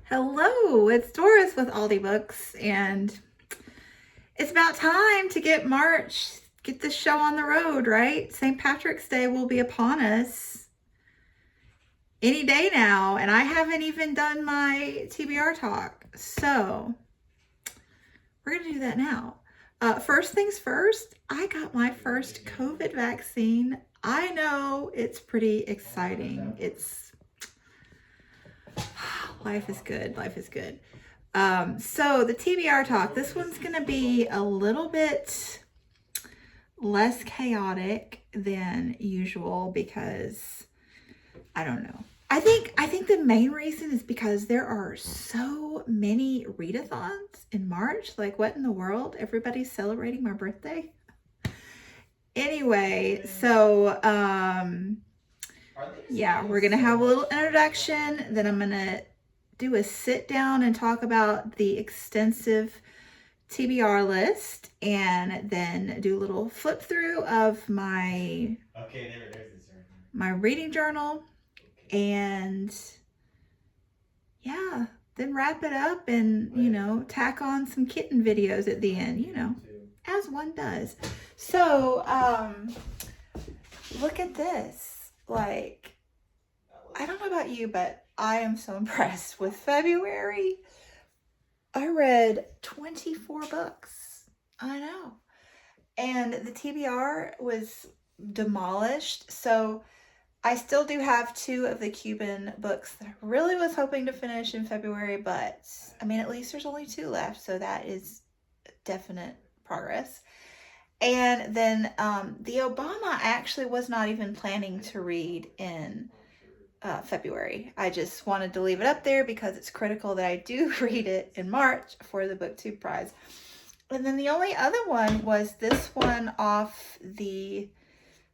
Hello, it's Doris with Aldi Books, and it's about time to get this show on the road, right? St. Patrick's Day will be upon us any day now, and I haven't even done my TBR talk. So, we're going to do that now. First things first, I got my first COVID vaccine. I know it's pretty exciting. Life is good. Life is good. So the TBR talk, this one's going to be a little bit less chaotic than usual because I don't know. I think the main reason is because there are so many readathons in March. Like, what in the world? Everybody's celebrating my birthday. Anyway, so yeah, we're gonna have a little introduction. Then I'm gonna do a sit down and talk about the extensive TBR list, and then do a little flip through of my my reading journal, and yeah, then wrap it up and tack on some kitten videos at the end, as one does. So look at this. Like, I don't know about you, but I am so impressed with February. I read 24 books. I know. And the TBR was demolished. So I still do have 2 of the Cuban books that I really was hoping to finish in February. But, I mean, at least there's only 2 left. So that is definite progress. And then the Obama I actually was not even planning to read in February. I just wanted to leave it up there because it's critical that I do read it in March for the BookTube prize. And then the only other one was this one off the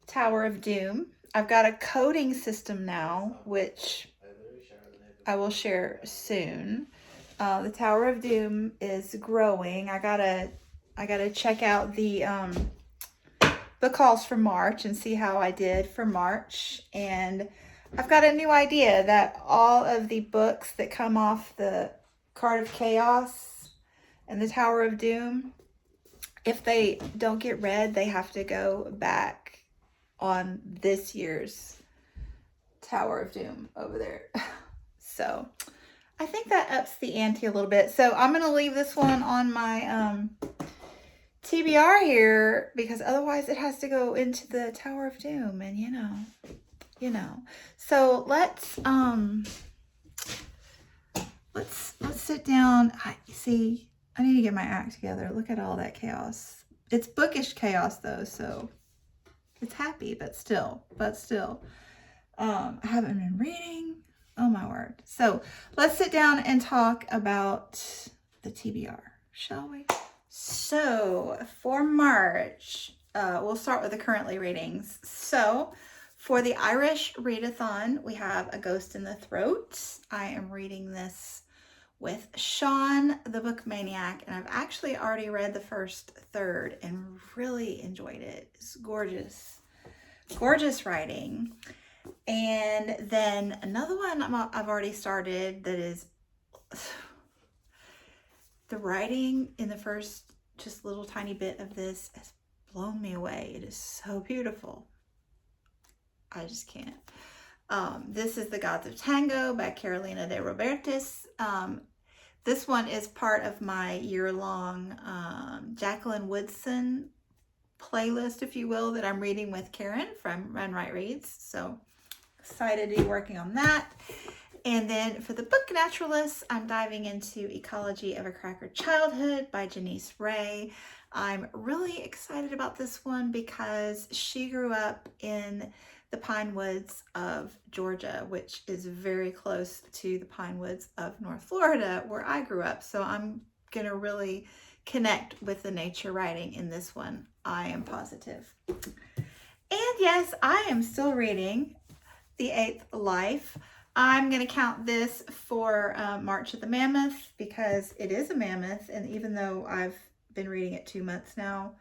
Tower of Doom. I've got a coding system now, which I will share soon. The Tower of Doom is growing. I gotta check out the book hauls for March and see how I did for March. And I've got a new idea that all of the books that come off the Card of Chaos and the Tower of Doom, if they don't get read, they have to go back on this year's Tower of Doom over there. So I think that ups the ante a little bit. So I'm going to leave this one on my TBR here because otherwise it has to go into the Tower of Doom, and you know. So let's sit down. I need to get my act together. Look at all that chaos. It's bookish chaos though, so it's happy, but still. I haven't been reading. Oh my word. So let's sit down and talk about the TBR, shall we? So for March, we'll start with the currently readings. So for the Irish Readathon, we have A Ghost in the Throat. I am reading this with Sean, the Book Maniac, and I've actually already read the first third and really enjoyed it. It's gorgeous, gorgeous writing. And then another one I've already started that is the writing in the first just little tiny bit of this has blown me away. It is so beautiful. I just can't. This is The Gods of Tango by Carolina de Robertis. This one is part of my year-long Jacqueline Woodson playlist, if you will, that I'm reading with Karen from Run Right Reads. So excited to be working on that. And then for the book naturalists, I'm diving into Ecology of a Cracker Childhood by Janice Ray. I'm really excited about this one because she grew up in the Pine Woods of Georgia, which is very close to the Pine Woods of North Florida, where I grew up. So I'm going to really connect with the nature writing in this one. I am positive. And yes, I am still reading The Eighth Life. I'm going to count this for March of the Mammoth because it is a mammoth. And even though I've been reading it 2 months now,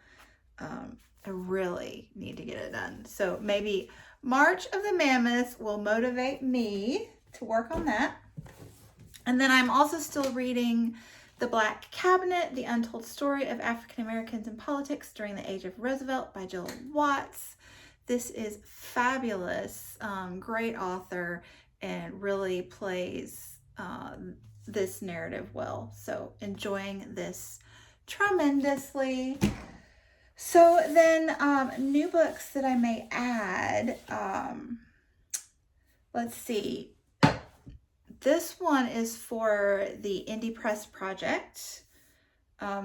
I really need to get it done. So maybe March of the Mammoth will motivate me to work on that. And then I'm also still reading The Black Cabinet, The Untold Story of African Americans in Politics During the Age of Roosevelt by Jill Watts. This is fabulous, great author, and really plays this narrative well. So enjoying this tremendously. So then new books that I may add, let's see. This one is for the Indie Press Project.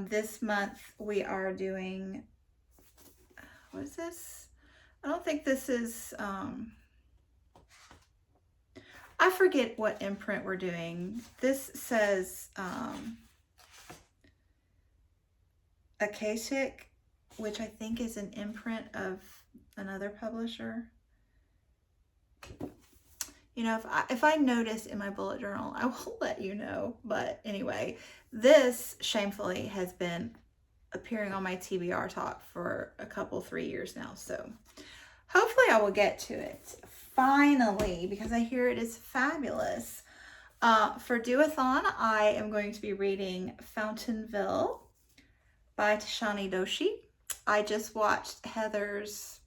This month we are doing, what is this? I don't think this is, I forget what imprint we're doing. This says Akashic, which I think is an imprint of another publisher. You know, if I notice in my bullet journal, I will let you know. But anyway, this shamefully has been appearing on my TBR Talk for a couple, 3 years now. So hopefully I will get to it finally, because I hear it is fabulous. For Do-a-thon, I am going to be reading Fountainville by Tashani Doshi. I just watched Heather's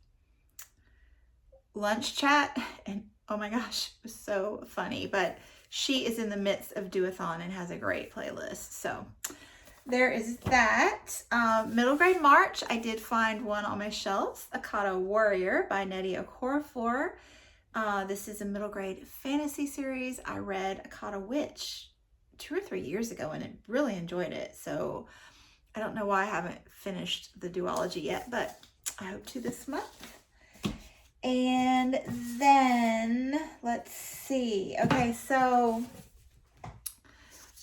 lunch chat, and oh my gosh, it was so funny. But she is in the midst of Do-a-thon and has a great playlist. So there is that. Middle grade March, I did find one on my shelves, Akata Warrior by Nnedi Okorafor. This is a middle grade fantasy series. I read Akata Witch 2 or 3 years ago and I really enjoyed it. So I don't know why I haven't finished the duology yet, but I hope to this month. And then let's see. Okay, so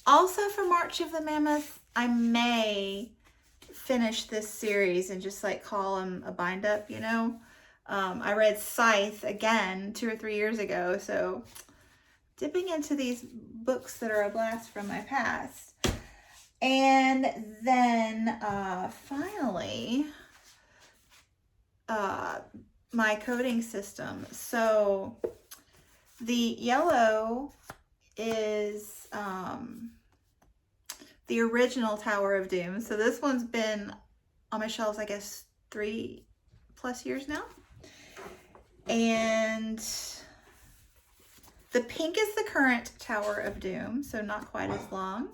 also for March of the Mammoth, I may finish this series and just like call them a bind up, you know. I read Scythe again 2 or 3 years ago, so dipping into these books that are a blast from my past. And then finally, my coding system. So the yellow is the original Tower of Doom. So this one's been on my shelves, I guess, 3+ years now. And the pink is the current Tower of Doom, so not quite as long.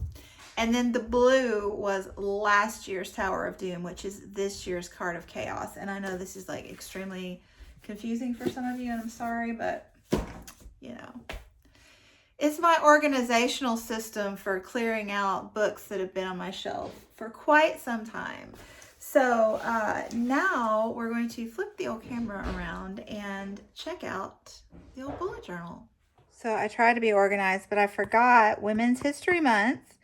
And then the blue was last year's Tower of Doom, which is this year's Card of Chaos. And I know this is like extremely confusing for some of you, and I'm sorry, but you know, it's my organizational system for clearing out books that have been on my shelf for quite some time. So now we're going to flip the old camera around and check out the old bullet journal. So I tried to be organized, but I forgot Women's History Month.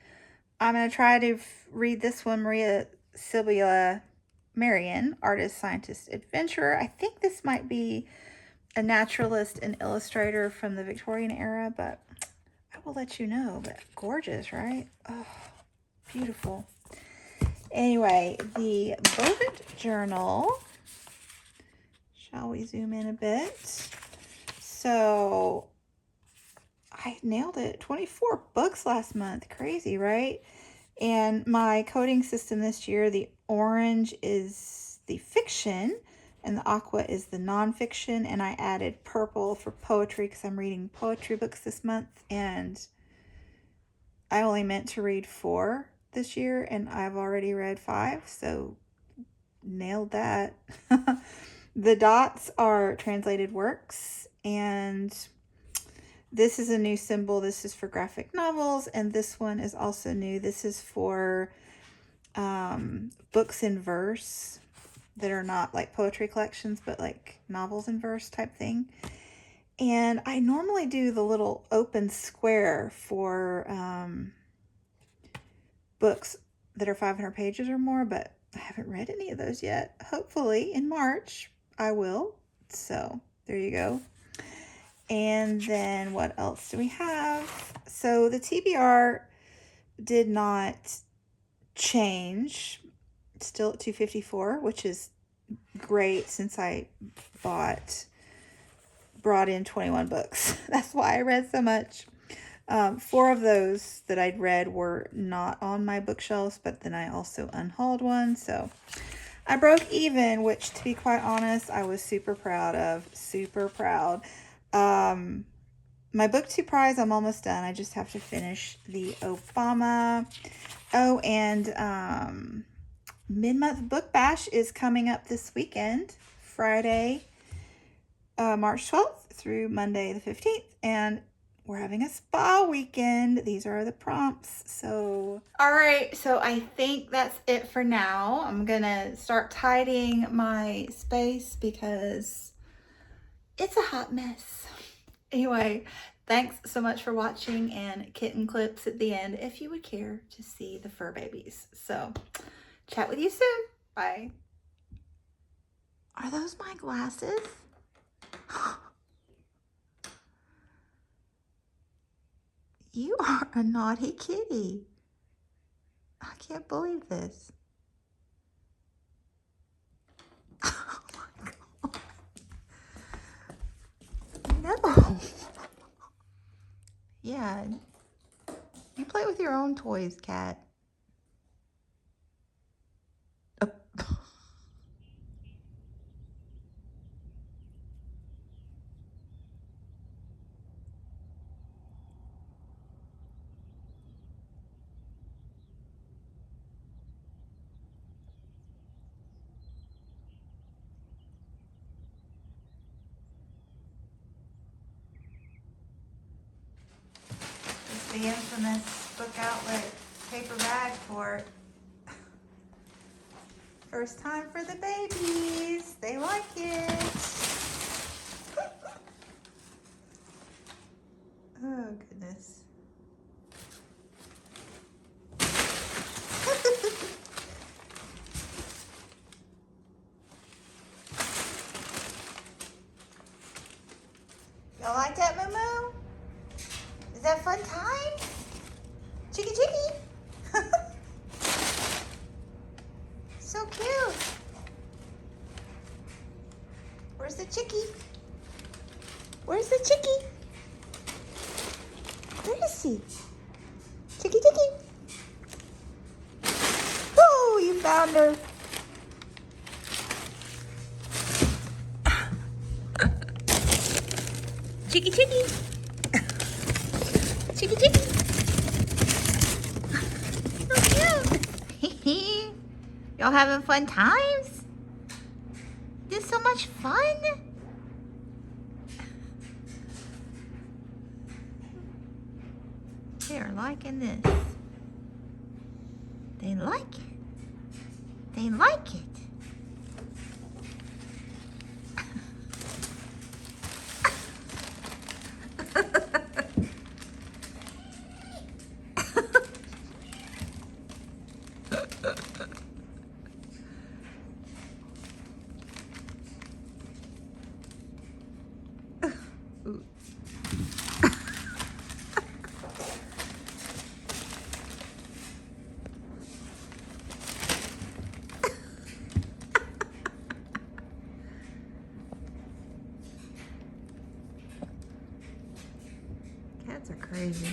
I'm going to try to read this one, Maria Sylvia Marion, Artist, Scientist, Adventurer. I think this might be a naturalist and illustrator from the Victorian era, but I will let you know. But gorgeous, right? Oh, beautiful. Anyway, the bullet journal. Shall we zoom in a bit? So I nailed it. 24 books last month. Crazy, right? And my coding system this year, the orange is the fiction and the aqua is the nonfiction. And I added purple for poetry because I'm reading poetry books this month. And I only meant to read 4 this year and I've already read 5. So nailed that. The dots are translated works, and this is a new symbol. This is for graphic novels, and this one is also new. This is for books in verse that are not like poetry collections, but like novels in verse type thing. And I normally do the little open square for books that are 500 pages or more, but I haven't read any of those yet. Hopefully in March I will. So there you go. And then what else do we have? So the TBR did not change. It's still at 254, which is great since I brought in 21 books. That's why I read so much. 4 of those that I'd read were not on my bookshelves, but then I also unhauled one. So I broke even, which, to be quite honest, I was super proud of. Super proud. My book 2 prize, I'm almost done. I just have to finish the Obama. Oh, and Mid-Month Book Bash is coming up this weekend, Friday, March 12th through Monday the 15th. And we're having a spa weekend. These are the prompts. So, all right. So I think that's it for now. I'm going to start tidying my space because it's a hot mess. Anyway, thanks so much for watching, and kitten clips at the end if you would care to see the fur babies. So, chat with you soon. Bye. Are those my glasses? You are a naughty kitty. I can't believe this. Oh my God. No. Yeah. You play with your own toys, cat. Oh. It's the infamous Book Outlet paper bag for first time for the babies. They like it. Oh, goodness. Y'all like that, Moo? Is that fun time? Chicky chicky. So cute. Where's the chickie? Where's the chickie? Where is he? Chicky chicky. Oh, you found her. Chicky chicky. Chicky chicky. So cute. Y'all having fun times? This is so much fun. They're liking this. They like it. They like it. Cats are crazy.